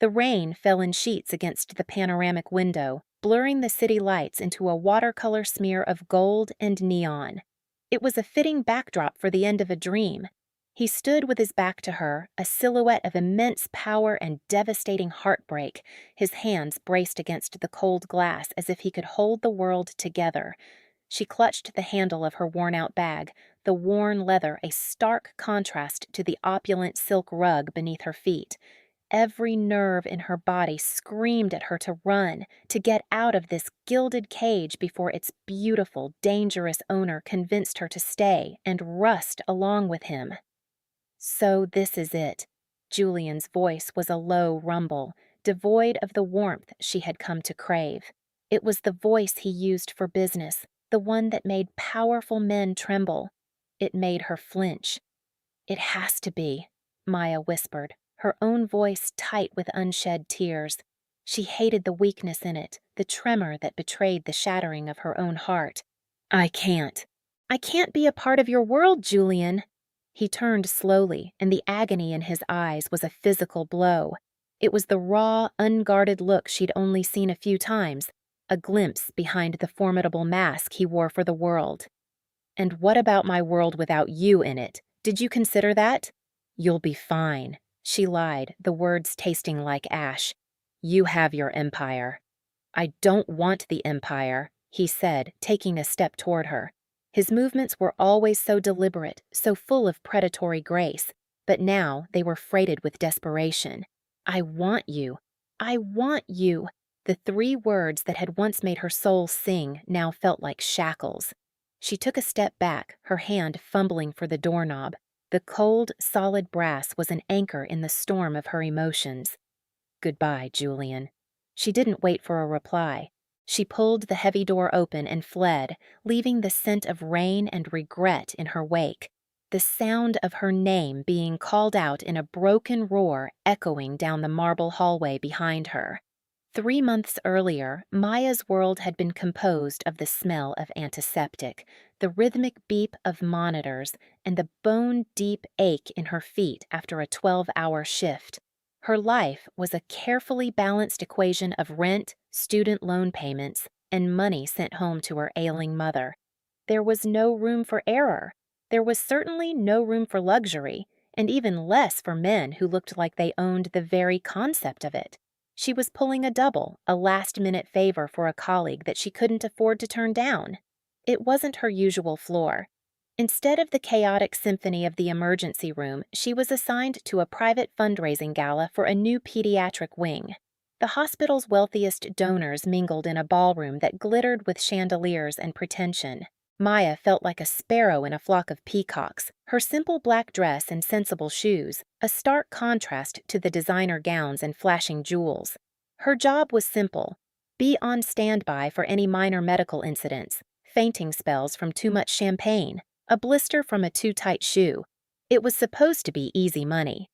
The rain fell in sheets against the panoramic window, blurring the city lights into a watercolor smear of gold and neon. It was a fitting backdrop for the end of a dream. He stood with his back to her, a silhouette of immense power and devastating heartbreak, his hands braced against the cold glass as if he could hold the world together. She clutched the handle of her worn-out bag, the worn leather a stark contrast to the opulent silk rug beneath her feet. Every nerve in her body screamed at her to run, to get out of this gilded cage before its beautiful, dangerous owner convinced her to stay and rust along with him. So this is it. Julian's voice was a low rumble, devoid of the warmth she had come to crave. It was the voice he used for business, the one that made powerful men tremble. It made her flinch. "It has to be," Maya whispered, her own voice tight with unshed tears. She hated the weakness in it, the tremor that betrayed the shattering of her own heart. "I can't. I can't be a part of your world, Julian." He turned slowly, and the agony in his eyes was a physical blow. It was the raw, unguarded look she'd only seen a few times, a glimpse behind the formidable mask he wore for the world. "And what about my world without you in it? Did you consider that?" "You'll be fine," she lied, the words tasting like ash. "You have your empire." "I don't want the empire," he said, taking a step toward her. His movements were always so deliberate, so full of predatory grace, but now they were freighted with desperation. "I want you. I want you." The three words that had once made her soul sing now felt like shackles. She took a step back, her hand fumbling for the doorknob. The cold, solid brass was an anchor in the storm of her emotions. "Goodbye, Julian." She didn't wait for a reply. She pulled the heavy door open and fled, leaving the scent of rain and regret in her wake. The sound of her name being called out in a broken roar echoing down the marble hallway behind her. 3 months earlier, Maya's world had been composed of the smell of antiseptic, the rhythmic beep of monitors, and the bone-deep ache in her feet after a 12-hour shift. Her life was a carefully balanced equation of rent, student loan payments, and money sent home to her ailing mother. There was no room for error. There was certainly no room for luxury, and even less for men who looked like they owned the very concept of it. She was pulling a double, a last-minute favor for a colleague that she couldn't afford to turn down. It wasn't her usual floor. Instead of the chaotic symphony of the emergency room, she was assigned to a private fundraising gala for a new pediatric wing. The hospital's wealthiest donors mingled in a ballroom that glittered with chandeliers and pretension. Maya felt like a sparrow in a flock of peacocks, her simple black dress and sensible shoes, a stark contrast to the designer gowns and flashing jewels. Her job was simple: be on standby for any minor medical incidents, fainting spells from too much champagne, a blister from a too tight shoe. It was supposed to be easy money.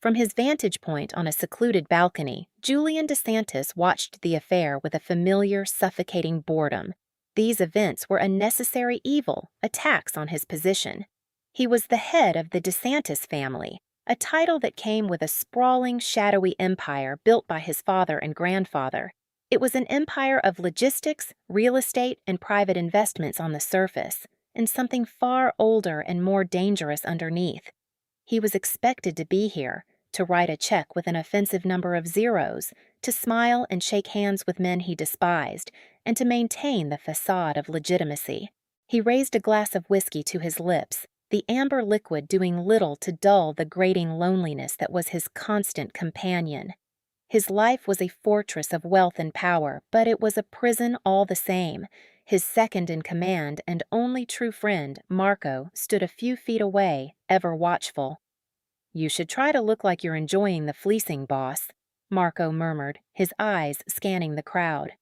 From his vantage point on a secluded balcony, Julian DeSantis watched the affair with a familiar, suffocating boredom. These events were a necessary evil, a tax on his position. He was the head of the DeSantis family, a title that came with a sprawling, shadowy empire built by his father and grandfather. It was an empire of logistics, real estate, and private investments on the surface, and something far older and more dangerous underneath. He was expected to be here, to write a check with an offensive number of zeros, to smile and shake hands with men he despised, and to maintain the facade of legitimacy. He raised a glass of whiskey to his lips, the amber liquid doing little to dull the grating loneliness that was his constant companion. His life was a fortress of wealth and power, but it was a prison all the same. His second-in-command and only true friend, Marco, stood a few feet away, ever watchful. "You should try to look like you're enjoying the fleecing, boss," Marco murmured, his eyes scanning the crowd.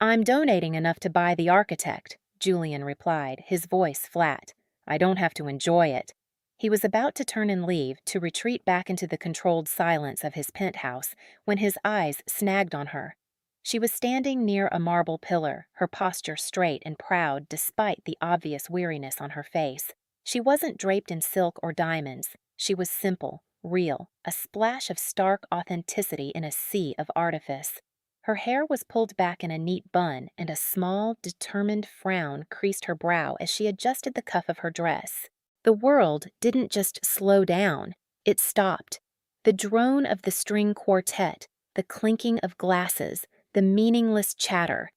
"I'm donating enough to buy the architect," Julian replied, his voice flat. "I don't have to enjoy it." He was about to turn and leave, to retreat back into the controlled silence of his penthouse, when his eyes snagged on her. She was standing near a marble pillar, her posture straight and proud despite the obvious weariness on her face. She wasn't draped in silk or diamonds. She was simple, real, a splash of stark authenticity in a sea of artifice. Her hair was pulled back in a neat bun, and a small, determined frown creased her brow as she adjusted the cuff of her dress. The world didn't just slow down, it stopped. The drone of the string quartet, the clinking of glasses, the meaningless chatter,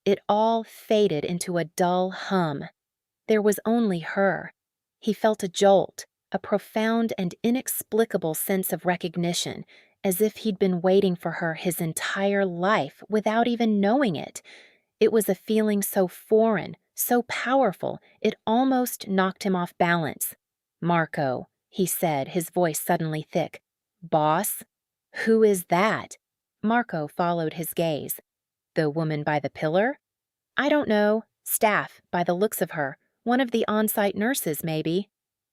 it all faded into a dull hum. There was only her. He felt a jolt, a profound and inexplicable sense of recognition, as if he'd been waiting for her his entire life without even knowing it. It was a feeling so foreign, so powerful, it almost knocked him off balance. "Marco," he said, his voice suddenly thick. "Boss? Who is that?" Marco followed his gaze. "The woman by the pillar?" "I don't know. Staff, by the looks of her. One of the on-site nurses, maybe."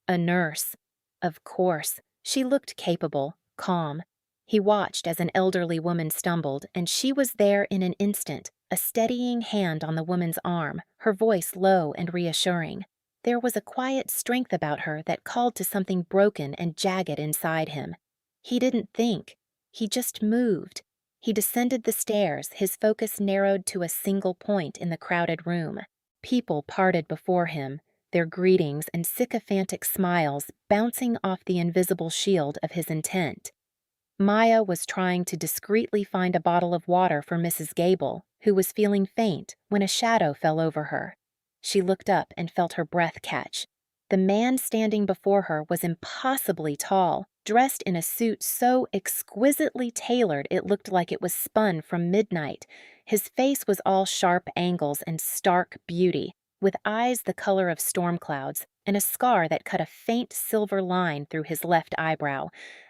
A nurse. Of course. She looked capable, calm. He watched as an elderly woman stumbled, and she was there in an instant, a steadying hand on the woman's arm, her voice low and reassuring. There was a quiet strength about her that called to something broken and jagged inside him. He didn't think. He just moved. He descended the stairs, his focus narrowed to a single point in the crowded room. People parted before him, their greetings and sycophantic smiles bouncing off the invisible shield of his intent. Maya was trying to discreetly find a bottle of water for Mrs. Gable, who was feeling faint when a shadow fell over her. She looked up and felt her breath catch. The man standing before her was impossibly tall, dressed in a suit so exquisitely tailored it looked like it was spun from midnight. His face was all sharp angles and stark beauty, with eyes the color of storm clouds and a scar that cut a faint silver line through his left eyebrow,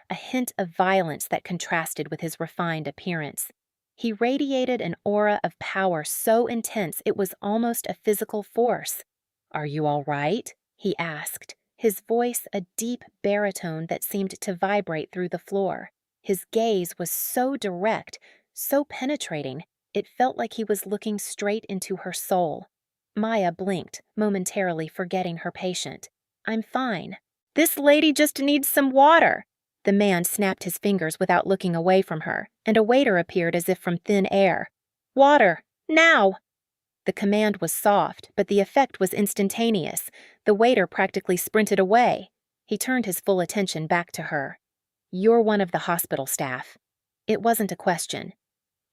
a hint of violence that contrasted with his refined appearance. He radiated an aura of power so intense it was almost a physical force. "Are you all right?" he asked, his voice a deep baritone that seemed to vibrate through the floor. His gaze was so direct, so penetrating, it felt like he was looking straight into her soul. Maya blinked, momentarily forgetting her patient. "I'm fine." "This lady just needs some water." The man snapped his fingers without looking away from her, and a waiter appeared as if from thin air. "Water! Now!" The command was soft, but the effect was instantaneous. The waiter practically sprinted away. He turned his full attention back to her. "You're one of the hospital staff." It wasn't a question.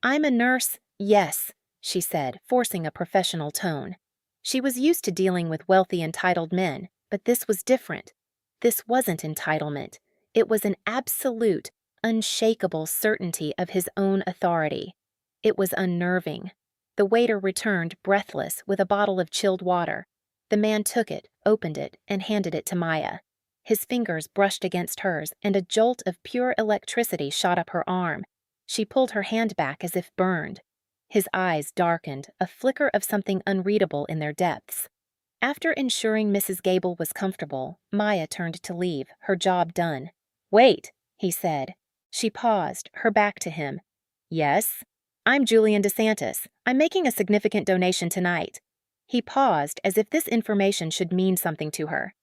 "I'm a nurse, yes," she said, forcing a professional tone. She was used to dealing with wealthy, entitled men, but this was different. This wasn't entitlement. It was an absolute, unshakable certainty of his own authority. It was unnerving. The waiter returned, breathless, with a bottle of chilled water. The man took it, opened it, and handed it to Maya. His fingers brushed against hers, and a jolt of pure electricity shot up her arm. She pulled her hand back as if burned. His eyes darkened, a flicker of something unreadable in their depths. After ensuring Mrs. Gable was comfortable, Maya turned to leave, her job done. "Wait," he said. She paused, her back to him. "Yes?" "I'm Julian DeSantis. I'm making a significant donation tonight." He paused as if this information should mean something to her.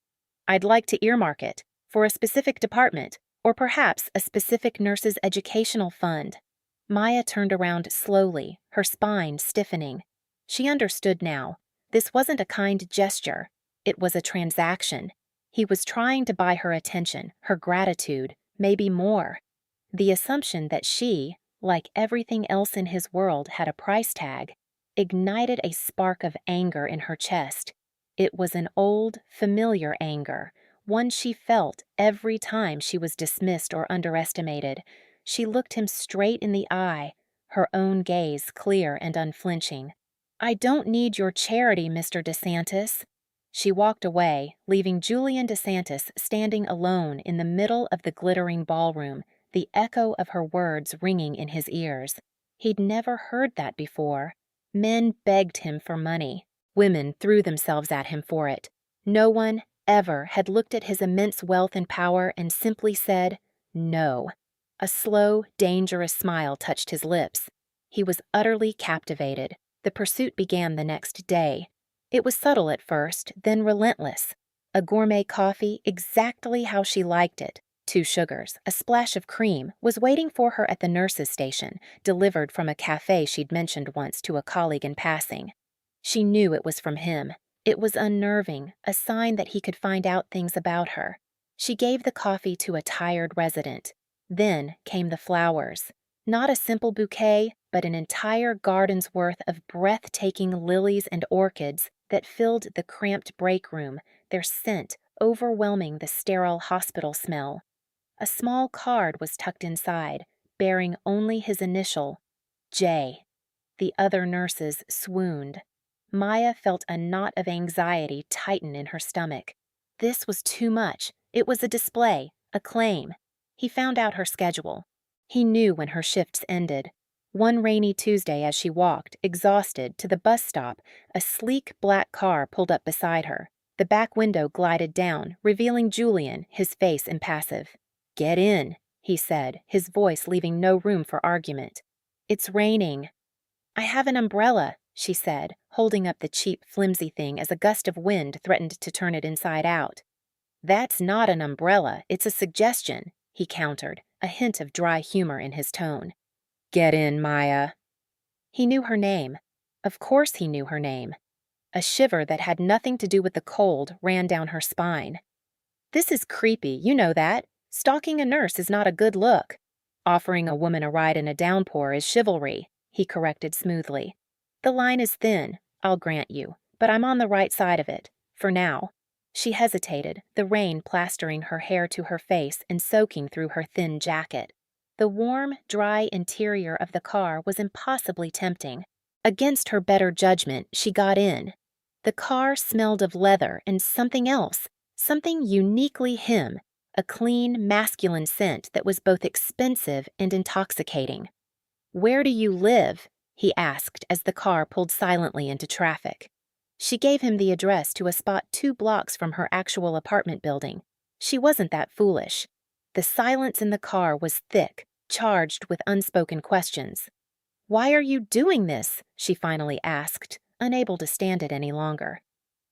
"I'd like to earmark it for a specific department, or perhaps a specific nurse's educational fund." Maya turned around slowly, her spine stiffening. She understood now. This wasn't a kind gesture. It was a transaction. He was trying to buy her attention, her gratitude, maybe more. The assumption that she, like everything else in his world, had a price tag, ignited a spark of anger in her chest. It was an old, familiar anger, one she felt every time she was dismissed or underestimated. She looked him straight in the eye, her own gaze clear and unflinching. "I don't need your charity, Mr. DeSantis." She walked away, leaving Julian DeSantis standing alone in the middle of the glittering ballroom, the echo of her words ringing in his ears. He'd never heard that before. Men begged him for money. Women threw themselves at him for it. No one, ever, had looked at his immense wealth and power and simply said, no. A slow, dangerous smile touched his lips. He was utterly captivated. The pursuit began the next day. It was subtle at first, then relentless. A gourmet coffee exactly how she liked it. 2 sugars, a splash of cream, was waiting for her at the nurse's station, delivered from a cafe she'd mentioned once to a colleague in passing. She knew it was from him. It was unnerving, a sign that he could find out things about her. She gave the coffee to a tired resident. Then came the flowers. Not a simple bouquet, but an entire garden's worth of breathtaking lilies and orchids that filled the cramped break room, their scent overwhelming the sterile hospital smell. A small card was tucked inside, bearing only his initial, J. The other nurses swooned. Maya felt a knot of anxiety tighten in her stomach. This was too much. It was a display, a claim. He found out her schedule. He knew when her shifts ended. One rainy Tuesday as she walked, exhausted, to the bus stop, a sleek black car pulled up beside her. The back window glided down, revealing Julian, his face impassive. "Get in," he said, his voice leaving no room for argument. "It's raining." "I have an umbrella," she said, holding up the cheap, flimsy thing as a gust of wind threatened to turn it inside out. "That's not an umbrella, it's a suggestion," he countered, a hint of dry humor in his tone. "Get in, Maya." He knew her name. Of course he knew her name. A shiver that had nothing to do with the cold ran down her spine. "This is creepy, you know that. Stalking a nurse is not a good look. Offering a woman a ride in a downpour is chivalry," he corrected smoothly. "The line is thin, I'll grant you, but I'm on the right side of it, for now." She hesitated, the rain plastering her hair to her face and soaking through her thin jacket. The warm, dry interior of the car was impossibly tempting. Against her better judgment, she got in. The car smelled of leather and something else, something uniquely him, a clean, masculine scent that was both expensive and intoxicating. "Where do you live?" he asked as the car pulled silently into traffic. She gave him the address to a spot 2 blocks from her actual apartment building. She wasn't that foolish. The silence in the car was thick, charged with unspoken questions. "Why are you doing this?" she finally asked, unable to stand it any longer.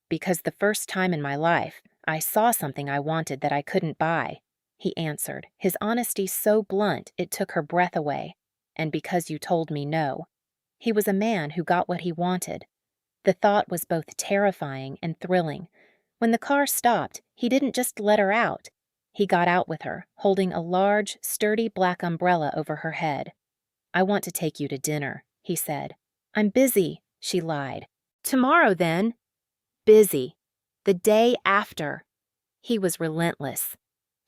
"Because the first time in my life, I saw something I wanted that I couldn't buy," he answered, his honesty so blunt it took her breath away. "And because you told me no." He was a man who got what he wanted. The thought was both terrifying and thrilling. When the car stopped, he didn't just let her out. He got out with her, holding a large, sturdy black umbrella over her head. "I want to take you to dinner," he said. "I'm busy," she lied. "Tomorrow, then." "Busy. The day after." He was relentless.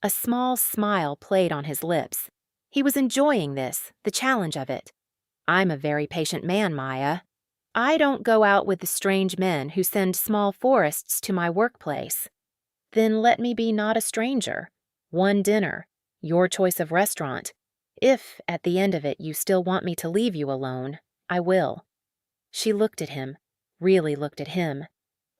A small smile played on his lips. He was enjoying this, the challenge of it. "I'm a very patient man, Maya. I don't go out with the strange men who send small forests to my workplace." "Then let me be not a stranger. One dinner. Your choice of restaurant. If, at the end of it, you still want me to leave you alone, I will." She looked at him, really looked at him.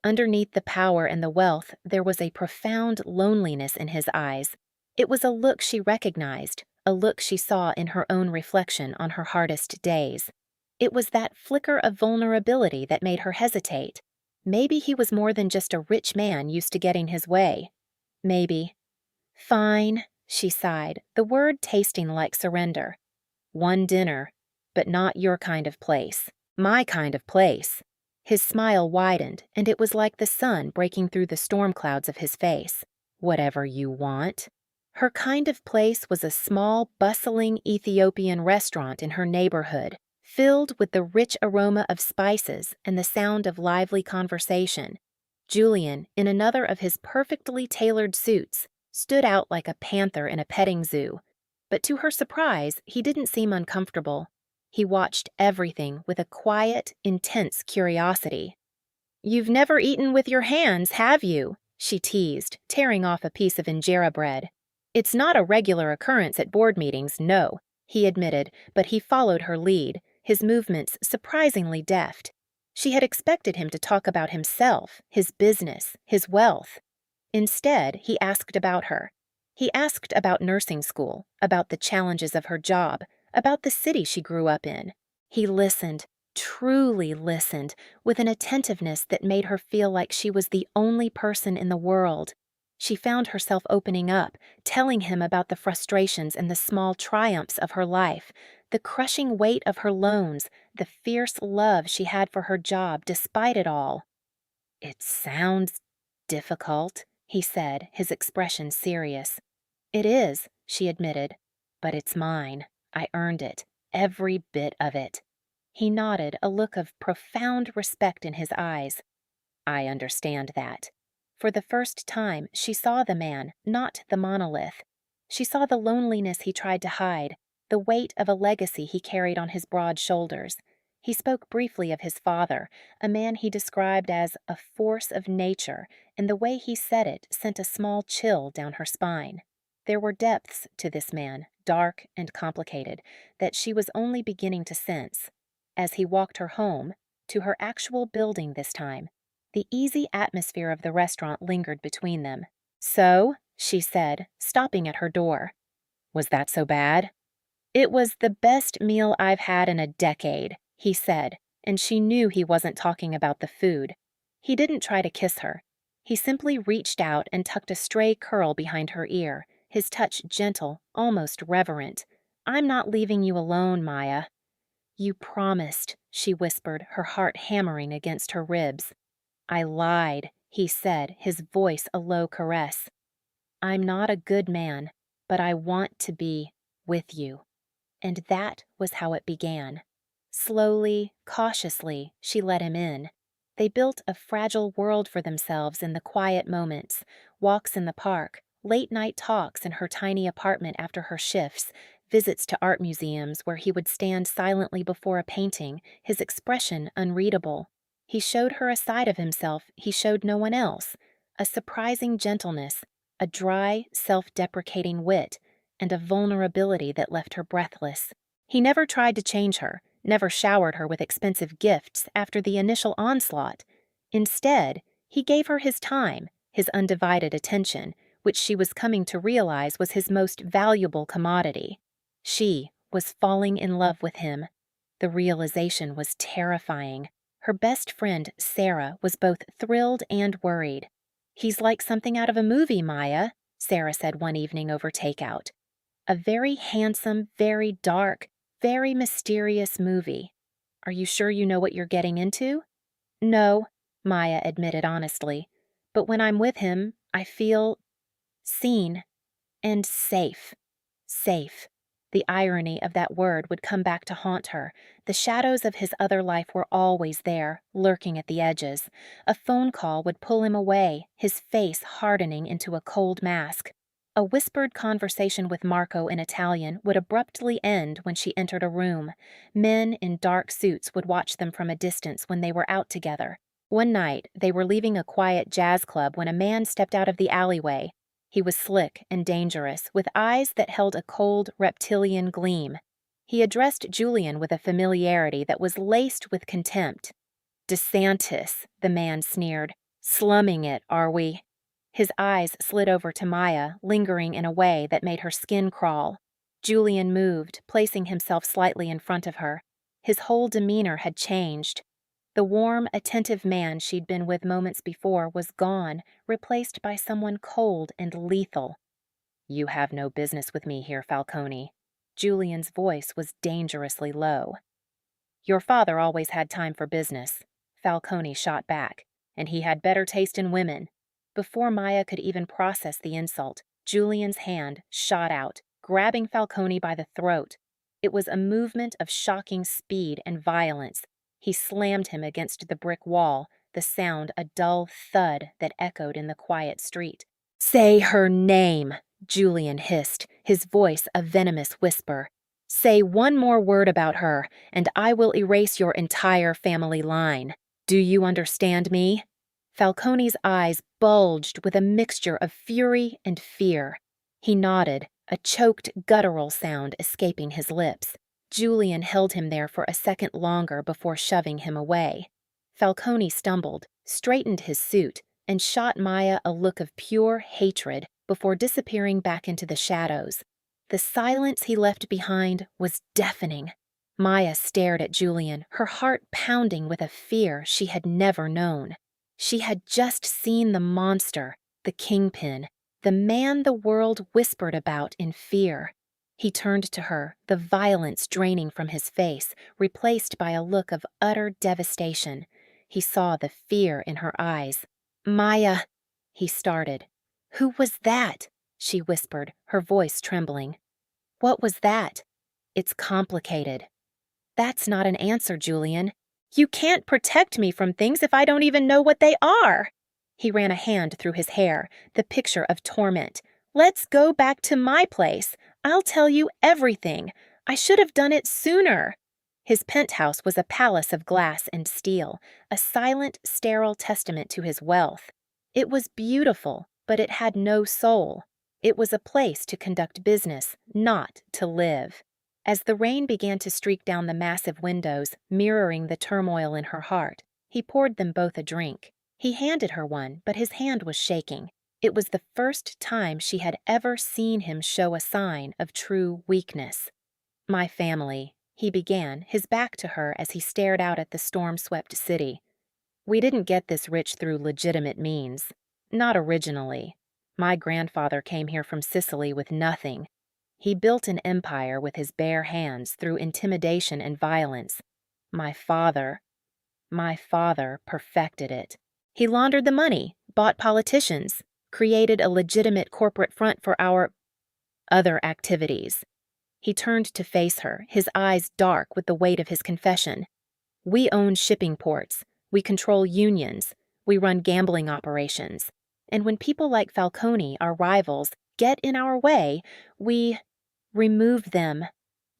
Underneath the power and the wealth, there was a profound loneliness in his eyes. It was a look she recognized, a look she saw in her own reflection on her hardest days. It was that flicker of vulnerability that made her hesitate. Maybe he was more than just a rich man used to getting his way. Maybe. "Fine," she sighed, the word tasting like surrender. "One dinner, but not your kind of place. My kind of place." His smile widened, and it was like the sun breaking through the storm clouds of his face. "Whatever you want." Her kind of place was a small, bustling Ethiopian restaurant in her neighborhood, filled with the rich aroma of spices and the sound of lively conversation. Julian, in another of his perfectly tailored suits, stood out like a panther in a petting zoo. But to her surprise, he didn't seem uncomfortable. He watched everything with a quiet, intense curiosity. "You've never eaten with your hands, have you?" she teased, tearing off a piece of injera bread. "It's not a regular occurrence at board meetings, no," he admitted, but he followed her lead, his movements surprisingly deft. She had expected him to talk about himself, his business, his wealth. Instead, he asked about her. He asked about nursing school, about the challenges of her job, about the city she grew up in. He listened, truly listened, with an attentiveness that made her feel like she was the only person in the world. She found herself opening up, telling him about the frustrations and the small triumphs of her life, the crushing weight of her loans, the fierce love she had for her job despite it all. "It sounds difficult," he said, his expression serious. "It is," she admitted, "but it's mine. I earned it, every bit of it." He nodded, a look of profound respect in his eyes. "I understand that." For the first time, she saw the man, not the monolith. She saw the loneliness he tried to hide, the weight of a legacy he carried on his broad shoulders. He spoke briefly of his father, a man he described as a force of nature, and the way he said it sent a small chill down her spine. There were depths to this man, dark and complicated, that she was only beginning to sense. As he walked her home, to her actual building this time, the easy atmosphere of the restaurant lingered between them. "So," she said, stopping at her door. "Was that so bad?" "It was the best meal I've had in a decade," he said, and she knew he wasn't talking about the food. He didn't try to kiss her. He simply reached out and tucked a stray curl behind her ear, his touch gentle, almost reverent. "I'm not leaving you alone, Maya." "You promised," she whispered, her heart hammering against her ribs. "I lied," he said, his voice a low caress. "I'm not a good man, but I want to be with you." And that was how it began. Slowly, cautiously, she let him in. They built a fragile world for themselves in the quiet moments, walks in the park, late-night talks in her tiny apartment after her shifts, visits to art museums where he would stand silently before a painting, his expression unreadable. He showed her a side of himself he showed no one else, a surprising gentleness, a dry, self-deprecating wit, and a vulnerability that left her breathless. He never tried to change her, never showered her with expensive gifts after the initial onslaught. Instead, he gave her his time, his undivided attention, which she was coming to realize was his most valuable commodity. She was falling in love with him. The realization was terrifying. Her best friend, Sarah, was both thrilled and worried. "He's like something out of a movie, Maya," Sarah said one evening over takeout. "A very handsome, very dark, very mysterious movie. Are you sure you know what you're getting into?" "No," Maya admitted honestly. "But when I'm with him, I feel seen and safe." Safe. The irony of that word would come back to haunt her. The shadows of his other life were always there, lurking at the edges. A phone call would pull him away, his face hardening into a cold mask. A whispered conversation with Marco in Italian would abruptly end when she entered a room. Men in dark suits would watch them from a distance when they were out together. One night, they were leaving a quiet jazz club when a man stepped out of the alleyway. He was slick and dangerous, with eyes that held a cold, reptilian gleam. He addressed Julian with a familiarity that was laced with contempt. "DeSantis," the man sneered. "Slumming it, are we?" His eyes slid over to Maya, lingering in a way that made her skin crawl. Julian moved, placing himself slightly in front of her. His whole demeanor had changed. The warm, attentive man she'd been with moments before was gone, replaced by someone cold and lethal. "You have no business with me here, Falcone." Julian's voice was dangerously low. "Your father always had time for business," Falcone shot back, "and he had better taste in women." Before Maya could even process the insult, Julian's hand shot out, grabbing Falcone by the throat. It was a movement of shocking speed and violence. He slammed him against the brick wall, the sound a dull thud that echoed in the quiet street. "Say her name," Julian hissed, his voice a venomous whisper. "Say one more word about her, and I will erase your entire family line. Do you understand me?" Falcone's eyes bulged with a mixture of fury and fear. He nodded, a choked, guttural sound escaping his lips. Julian held him there for a second longer before shoving him away. Falcone stumbled, straightened his suit, and shot Maya a look of pure hatred before disappearing back into the shadows. The silence he left behind was deafening. Maya stared at Julian, her heart pounding with a fear she had never known. She had just seen the monster, the kingpin, the man the world whispered about in fear. He turned to her, the violence draining from his face, replaced by a look of utter devastation. He saw the fear in her eyes. "Maya," he started. "Who was that?" she whispered, her voice trembling. "What was that?" "It's complicated." "That's not an answer, Julian. You can't protect me from things if I don't even know what they are." He ran a hand through his hair, the picture of torment. "Let's go back to my place. I'll tell you everything. I should have done it sooner." His penthouse was a palace of glass and steel, a silent, sterile testament to his wealth. It was beautiful, but it had no soul. It was a place to conduct business, not to live. As the rain began to streak down the massive windows, mirroring the turmoil in her heart, he poured them both a drink. He handed her one, but his hand was shaking. It was the first time she had ever seen him show a sign of true weakness. "My family," he began, his back to her as he stared out at the storm-swept city. "We didn't get this rich through legitimate means. Not originally. My grandfather came here from Sicily with nothing. He built an empire with his bare hands through intimidation and violence. My father perfected it. He laundered the money, bought politicians, created a legitimate corporate front for our other activities." He turned to face her, his eyes dark with the weight of his confession. "We own shipping ports. We control unions. We run gambling operations. And when people like Falcone, our rivals, get in our way, we remove them."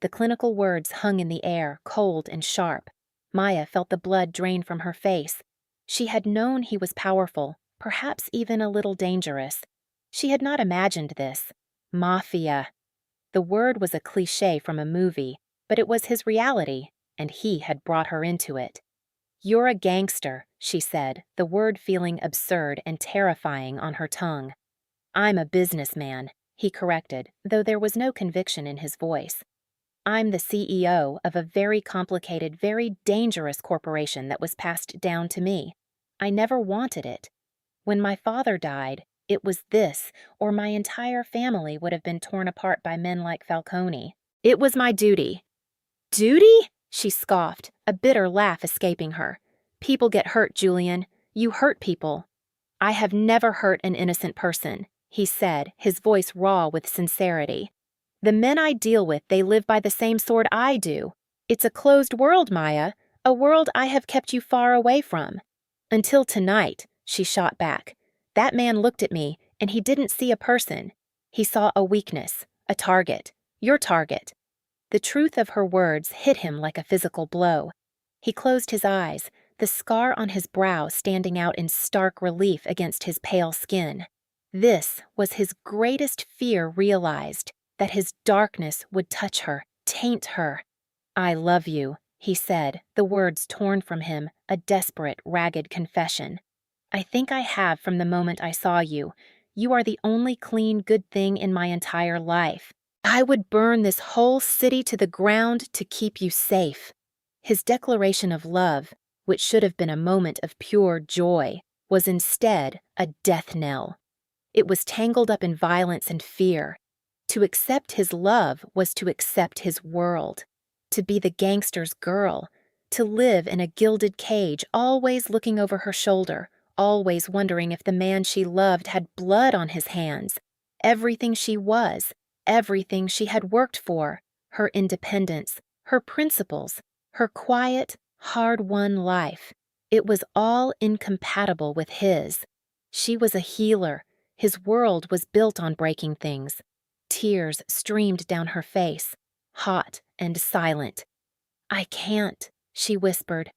The clinical words hung in the air, cold and sharp. Maya felt the blood drain from her face. She had known he was powerful, perhaps even a little dangerous. She had not imagined this. Mafia. The word was a cliché from a movie, but it was his reality, and he had brought her into it. "You're a gangster," she said, the word feeling absurd and terrifying on her tongue. "I'm a businessman," he corrected, though there was no conviction in his voice. "I'm the CEO of a very complicated, very dangerous corporation that was passed down to me. I never wanted it. When my father died, it was this, or my entire family would have been torn apart by men like Falcone. It was my duty." "Duty?" she scoffed, a bitter laugh escaping her. "People get hurt, Julian. You hurt people." "I have never hurt an innocent person," he said, his voice raw with sincerity. "The men I deal with, they live by the same sword I do. It's a closed world, Maya, a world I have kept you far away from." "Until tonight," she shot back. "That man looked at me, and he didn't see a person. He saw a weakness, a target, your target." The truth of her words hit him like a physical blow. He closed his eyes, the scar on his brow standing out in stark relief against his pale skin. This was his greatest fear realized, that his darkness would touch her, taint her. "I love you," he said, the words torn from him, a desperate, ragged confession. "I think I have from the moment I saw you. You are the only clean, good thing in my entire life. I would burn this whole city to the ground to keep you safe." His declaration of love, which should have been a moment of pure joy, was instead a death knell. It was tangled up in violence and fear. To accept his love was to accept his world. To be the gangster's girl. To live in a gilded cage, always looking over her shoulder, always wondering if the man she loved had blood on his hands. Everything she was, everything she had worked for, her independence, her principles, her quiet, hard-won life. It was all incompatible with his. She was a healer. His world was built on breaking things. Tears streamed down her face, hot and silent. "I can't," she whispered.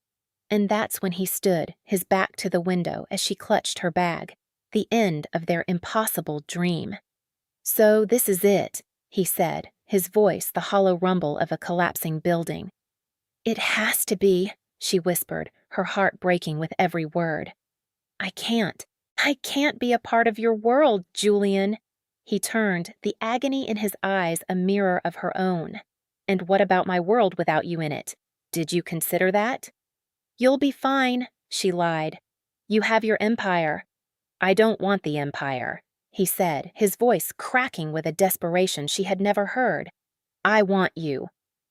And that's when he stood, his back to the window as she clutched her bag, the end of their impossible dream. "So this is it," he said, his voice the hollow rumble of a collapsing building. "It has to be," she whispered, her heart breaking with every word. I can't be a part of your world, Julian." He turned, the agony in his eyes a mirror of her own. "And what about my world without you in it? Did you consider that?" "You'll be fine," she lied. "You have your empire." I don't want the empire, he said, his voice cracking with a desperation she had never heard. I want you.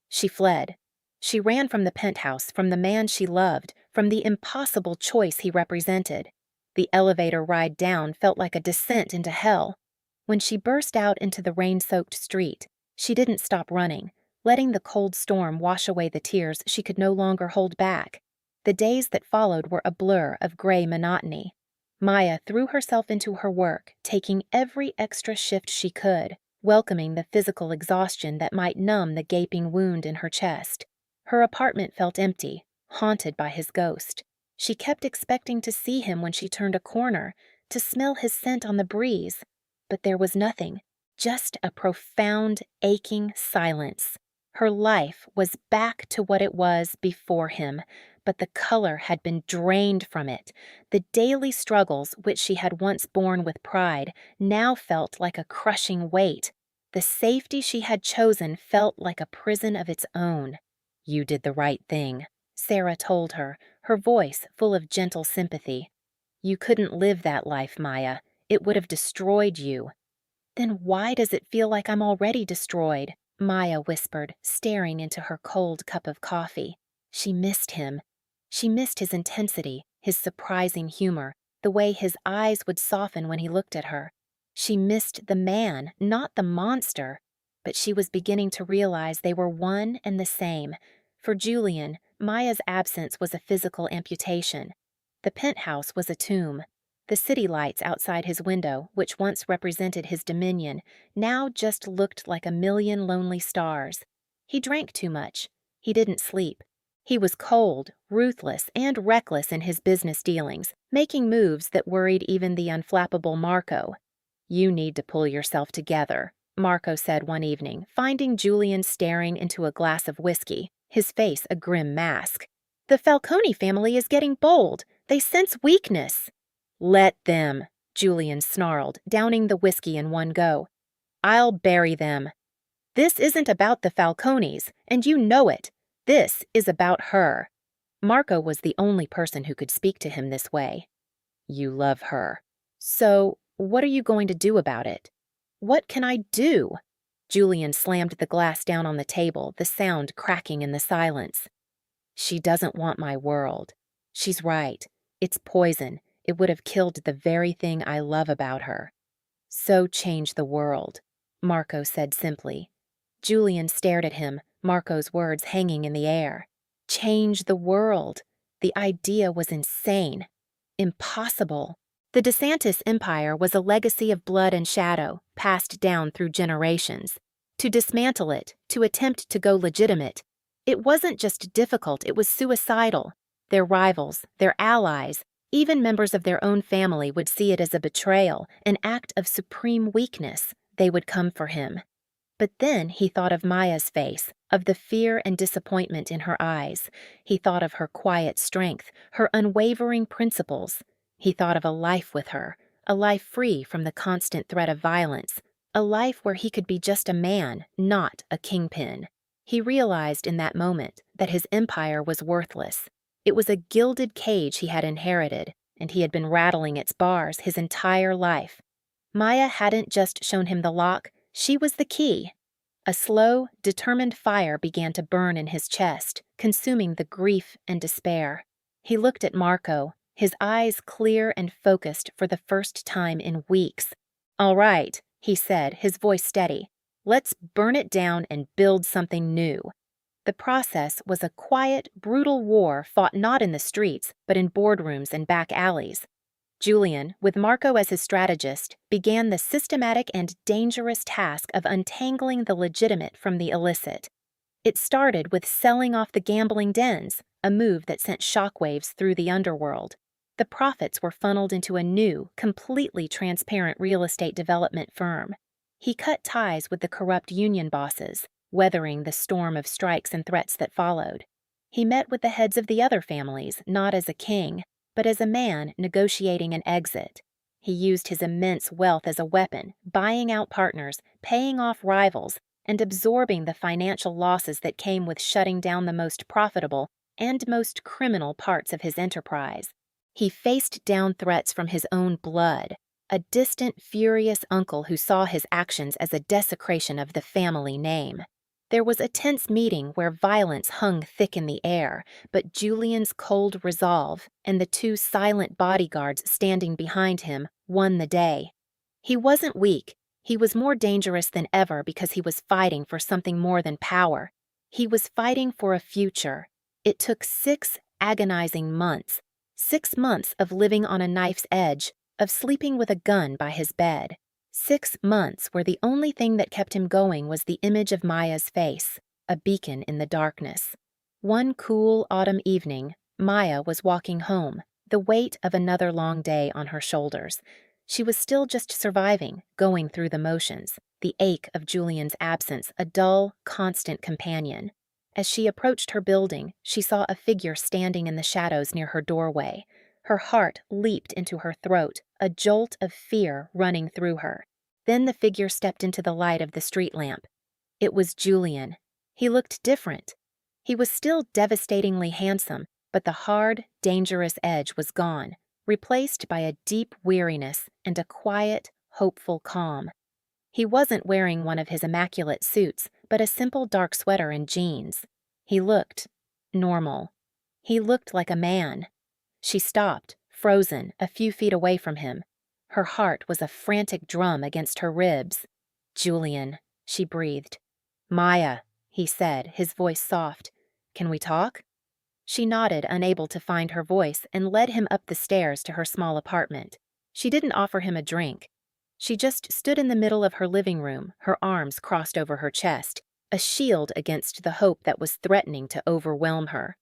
She fled. She ran from the penthouse, from the man she loved, from the impossible choice he represented. The elevator ride down felt like a descent into hell. When she burst out into the rain-soaked street, she didn't stop running, letting the cold storm wash away the tears she could no longer hold back. The days that followed were a blur of gray monotony. Maya threw herself into her work, taking every extra shift she could, welcoming the physical exhaustion that might numb the gaping wound in her chest. Her apartment felt empty, haunted by his ghost. She kept expecting to see him when she turned a corner, to smell his scent on the breeze. But there was nothing, just a profound, aching silence. Her life was back to what it was before him, but the color had been drained from it. The daily struggles, which she had once borne with pride, now felt like a crushing weight. The safety she had chosen felt like a prison of its own. You did the right thing, Sarah told her, her voice full of gentle sympathy. You couldn't live that life, Maya. It would have destroyed you. Then why does it feel like I'm already destroyed? Maya whispered, staring into her cold cup of coffee. She missed him. She missed his intensity, his surprising humor, the way his eyes would soften when he looked at her. She missed the man, not the monster. But she was beginning to realize they were one and the same. For Julian, Maya's absence was a physical amputation. The penthouse was a tomb. The city lights outside his window, which once represented his dominion, now just looked like a million lonely stars. He drank too much. He didn't sleep. He was cold, ruthless, and reckless in his business dealings, making moves that worried even the unflappable Marco. You need to pull yourself together, Marco said one evening, finding Julian staring into a glass of whiskey, his face a grim mask. The Falcone family is getting bold. They sense weakness. Let them, Julian snarled, downing the whiskey in one go. I'll bury them. This isn't about the Falcones, and you know it. This is about her. Marco was the only person who could speak to him this way. You love her. So, what are you going to do about it? What can I do? Julian slammed the glass down on the table, the sound cracking in the silence. She doesn't want my world. She's right. It's poison. It would have killed the very thing I love about her. So change the world, Marco said simply. Julian stared at him, Marco's words hanging in the air. Change the world. The idea was insane. Impossible. The DeSantis empire was a legacy of blood and shadow, passed down through generations. To dismantle it, to attempt to go legitimate, it wasn't just difficult, it was suicidal. Their rivals, their allies, even members of their own family would see it as a betrayal, an act of supreme weakness. They would come for him. But then he thought of Maya's face, of the fear and disappointment in her eyes. He thought of her quiet strength, her unwavering principles. He thought of a life with her, a life free from the constant threat of violence, a life where he could be just a man, not a kingpin. He realized in that moment that his empire was worthless. It was a gilded cage he had inherited, and he had been rattling its bars his entire life. Maya hadn't just shown him the lock, she was the key. A slow, determined fire began to burn in his chest, consuming the grief and despair. He looked at Marco, his eyes clear and focused for the first time in weeks. All right, he said, his voice steady. Let's burn it down and build something new. The process was a quiet, brutal war fought not in the streets, but in boardrooms and back alleys. Julian, with Marco as his strategist, began the systematic and dangerous task of untangling the legitimate from the illicit. It started with selling off the gambling dens, a move that sent shockwaves through the underworld. The profits were funneled into a new, completely transparent real estate development firm. He cut ties with the corrupt union bosses, weathering the storm of strikes and threats that followed. He met with the heads of the other families, not as a king, but as a man negotiating an exit. He used his immense wealth as a weapon, buying out partners, paying off rivals, and absorbing the financial losses that came with shutting down the most profitable and most criminal parts of his enterprise. He faced down threats from his own blood, a distant, furious uncle who saw his actions as a desecration of the family name. There was a tense meeting where violence hung thick in the air, but Julian's cold resolve and the two silent bodyguards standing behind him won the day. He wasn't weak. He was more dangerous than ever because he was fighting for something more than power. He was fighting for a future. It took 6 agonizing months, 6 months of living on a knife's edge, of sleeping with a gun by his bed. 6 months where the only thing that kept him going was the image of Maya's face, a beacon in the darkness. One cool autumn evening, Maya was walking home, the weight of another long day on her shoulders. She was still just surviving, going through the motions, the ache of Julian's absence, a dull, constant companion. As she approached her building, she saw a figure standing in the shadows near her doorway. Her heart leaped into her throat, a jolt of fear running through her. Then the figure stepped into the light of the street lamp. It was Julian. He looked different. He was still devastatingly handsome, but the hard, dangerous edge was gone, replaced by a deep weariness and a quiet, hopeful calm. He wasn't wearing one of his immaculate suits, but a simple dark sweater and jeans. He looked normal. He looked like a man. She stopped, frozen, a few feet away from him. Her heart was a frantic drum against her ribs. "Julian," she breathed. "Maya," he said, his voice soft. "Can we talk?" She nodded, unable to find her voice, and led him up the stairs to her small apartment. She didn't offer him a drink. She just stood in the middle of her living room, her arms crossed over her chest, a shield against the hope that was threatening to overwhelm her.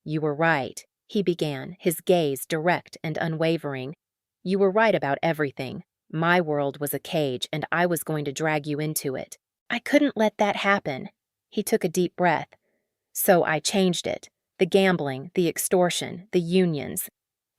"You were right," he began, his gaze direct and unwavering. "You were right about everything. My world was a cage, and I was going to drag you into it. I couldn't let that happen." He took a deep breath. "So I changed it. The gambling, the extortion, the unions.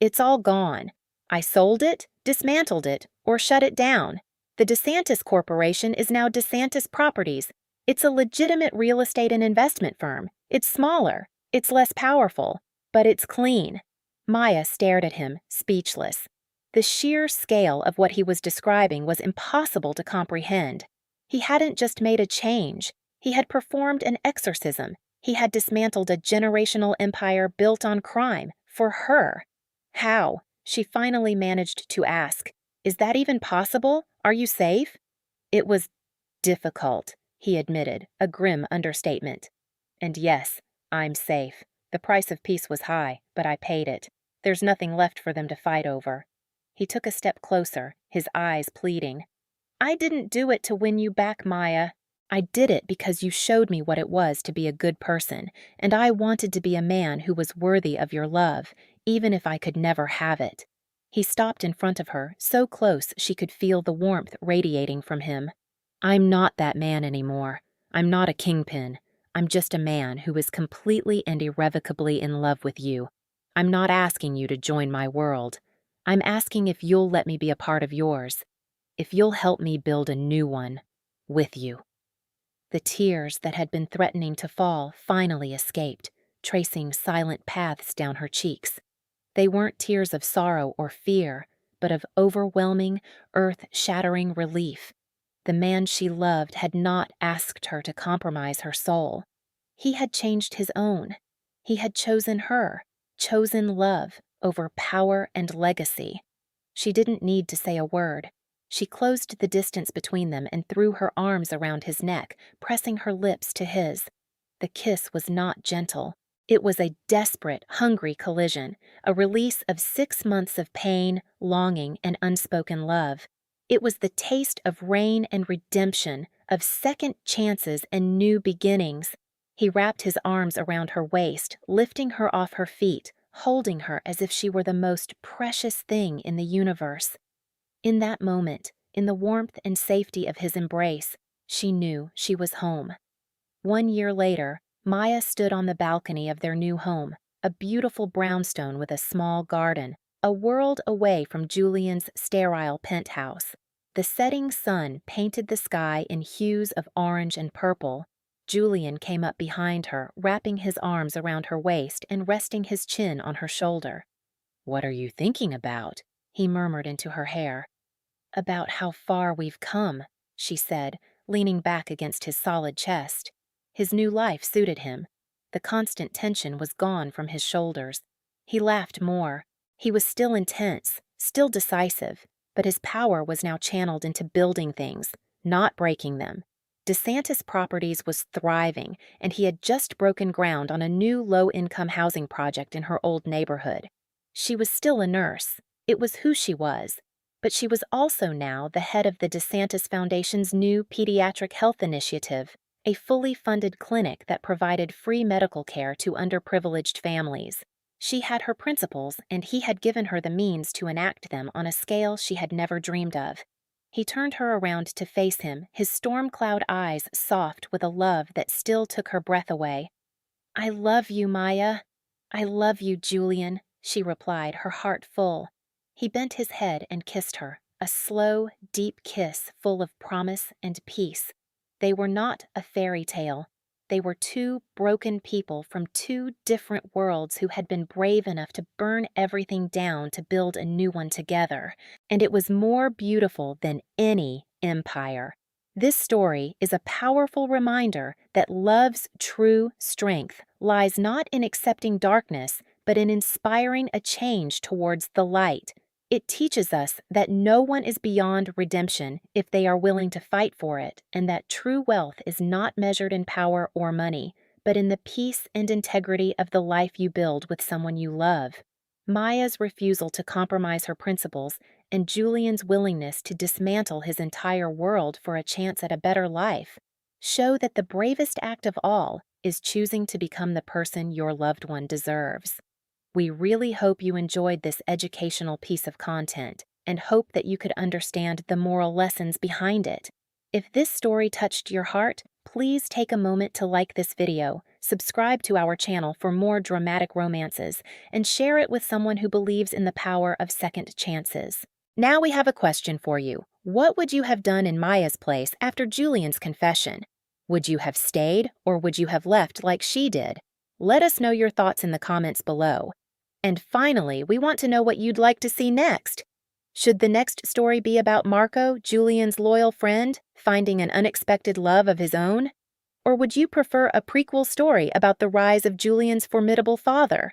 It's all gone. I sold it, dismantled it, or shut it down. The DeSantis Corporation is now DeSantis Properties. It's a legitimate real estate and investment firm. It's smaller. It's less powerful. But it's clean." Maya stared at him, speechless. The sheer scale of what he was describing was impossible to comprehend. He hadn't just made a change. He had performed an exorcism. He had dismantled a generational empire built on crime, for her. "How?" she finally managed to ask. "Is that even possible? Are you safe?" "It was difficult," he admitted, a grim understatement. "And yes, I'm safe. The price of peace was high, but I paid it. There's nothing left for them to fight over." He took a step closer, his eyes pleading. "I didn't do it to win you back, Maya. I did it because you showed me what it was to be a good person, and I wanted to be a man who was worthy of your love, even if I could never have it." He stopped in front of her, so close she could feel the warmth radiating from him. "I'm not that man anymore. I'm not a kingpin. I'm just a man who is completely and irrevocably in love with you. I'm not asking you to join my world. I'm asking if you'll let me be a part of yours. If you'll help me build a new one. With you." The tears that had been threatening to fall finally escaped, tracing silent paths down her cheeks. They weren't tears of sorrow or fear, but of overwhelming, earth-shattering relief. The man she loved had not asked her to compromise her soul. He had changed his own. He had chosen her, chosen love over power and legacy. She didn't need to say a word. She closed the distance between them and threw her arms around his neck, pressing her lips to his. The kiss was not gentle. It was a desperate, hungry collision, a release of 6 months of pain, longing, and unspoken love. It was the taste of rain and redemption, of second chances and new beginnings. He wrapped his arms around her waist, lifting her off her feet, holding her as if she were the most precious thing in the universe. In that moment, in the warmth and safety of his embrace, she knew she was home. 1 year later, Maya stood on the balcony of their new home, a beautiful brownstone with a small garden, a world away from Julian's sterile penthouse. The setting sun painted the sky in hues of orange and purple. Julian came up behind her, wrapping his arms around her waist and resting his chin on her shoulder. "What are you thinking about?" he murmured into her hair. "About how far we've come," she said, leaning back against his solid chest. His new life suited him. The constant tension was gone from his shoulders. He laughed more. He was still intense, still decisive, but his power was now channeled into building things, not breaking them. DeSantis Properties was thriving, and he had just broken ground on a new low-income housing project in her old neighborhood. She was still a nurse. It was who she was. But she was also now the head of the DeSantis Foundation's new pediatric health initiative, a fully funded clinic that provided free medical care to underprivileged families. She had her principles, and he had given her the means to enact them on a scale she had never dreamed of. He turned her around to face him, his storm cloud eyes soft with a love that still took her breath away. "I love you, Maya." "I love you, Julian," she replied, her heart full. He bent his head and kissed her, a slow, deep kiss full of promise and peace. They were not a fairy tale. They were two broken people from two different worlds who had been brave enough to burn everything down to build a new one together. And it was more beautiful than any empire. This story is a powerful reminder that love's true strength lies not in accepting darkness, but in inspiring a change towards the light. It teaches us that no one is beyond redemption if they are willing to fight for it, and that true wealth is not measured in power or money, but in the peace and integrity of the life you build with someone you love. Maya's refusal to compromise her principles and Julian's willingness to dismantle his entire world for a chance at a better life show that the bravest act of all is choosing to become the person your loved one deserves. We really hope you enjoyed this educational piece of content and hope that you could understand the moral lessons behind it. If this story touched your heart, please take a moment to like this video, subscribe to our channel for more dramatic romances, and share it with someone who believes in the power of second chances. Now we have a question for you. What would you have done in Maya's place after Julian's confession? Would you have stayed, or would you have left like she did? Let us know your thoughts in the comments below. And finally, we want to know what you'd like to see next. Should the next story be about Marco, Julian's loyal friend, finding an unexpected love of his own? Or would you prefer a prequel story about the rise of Julian's formidable father?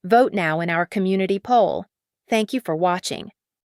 Vote now in our community poll. Thank you for watching.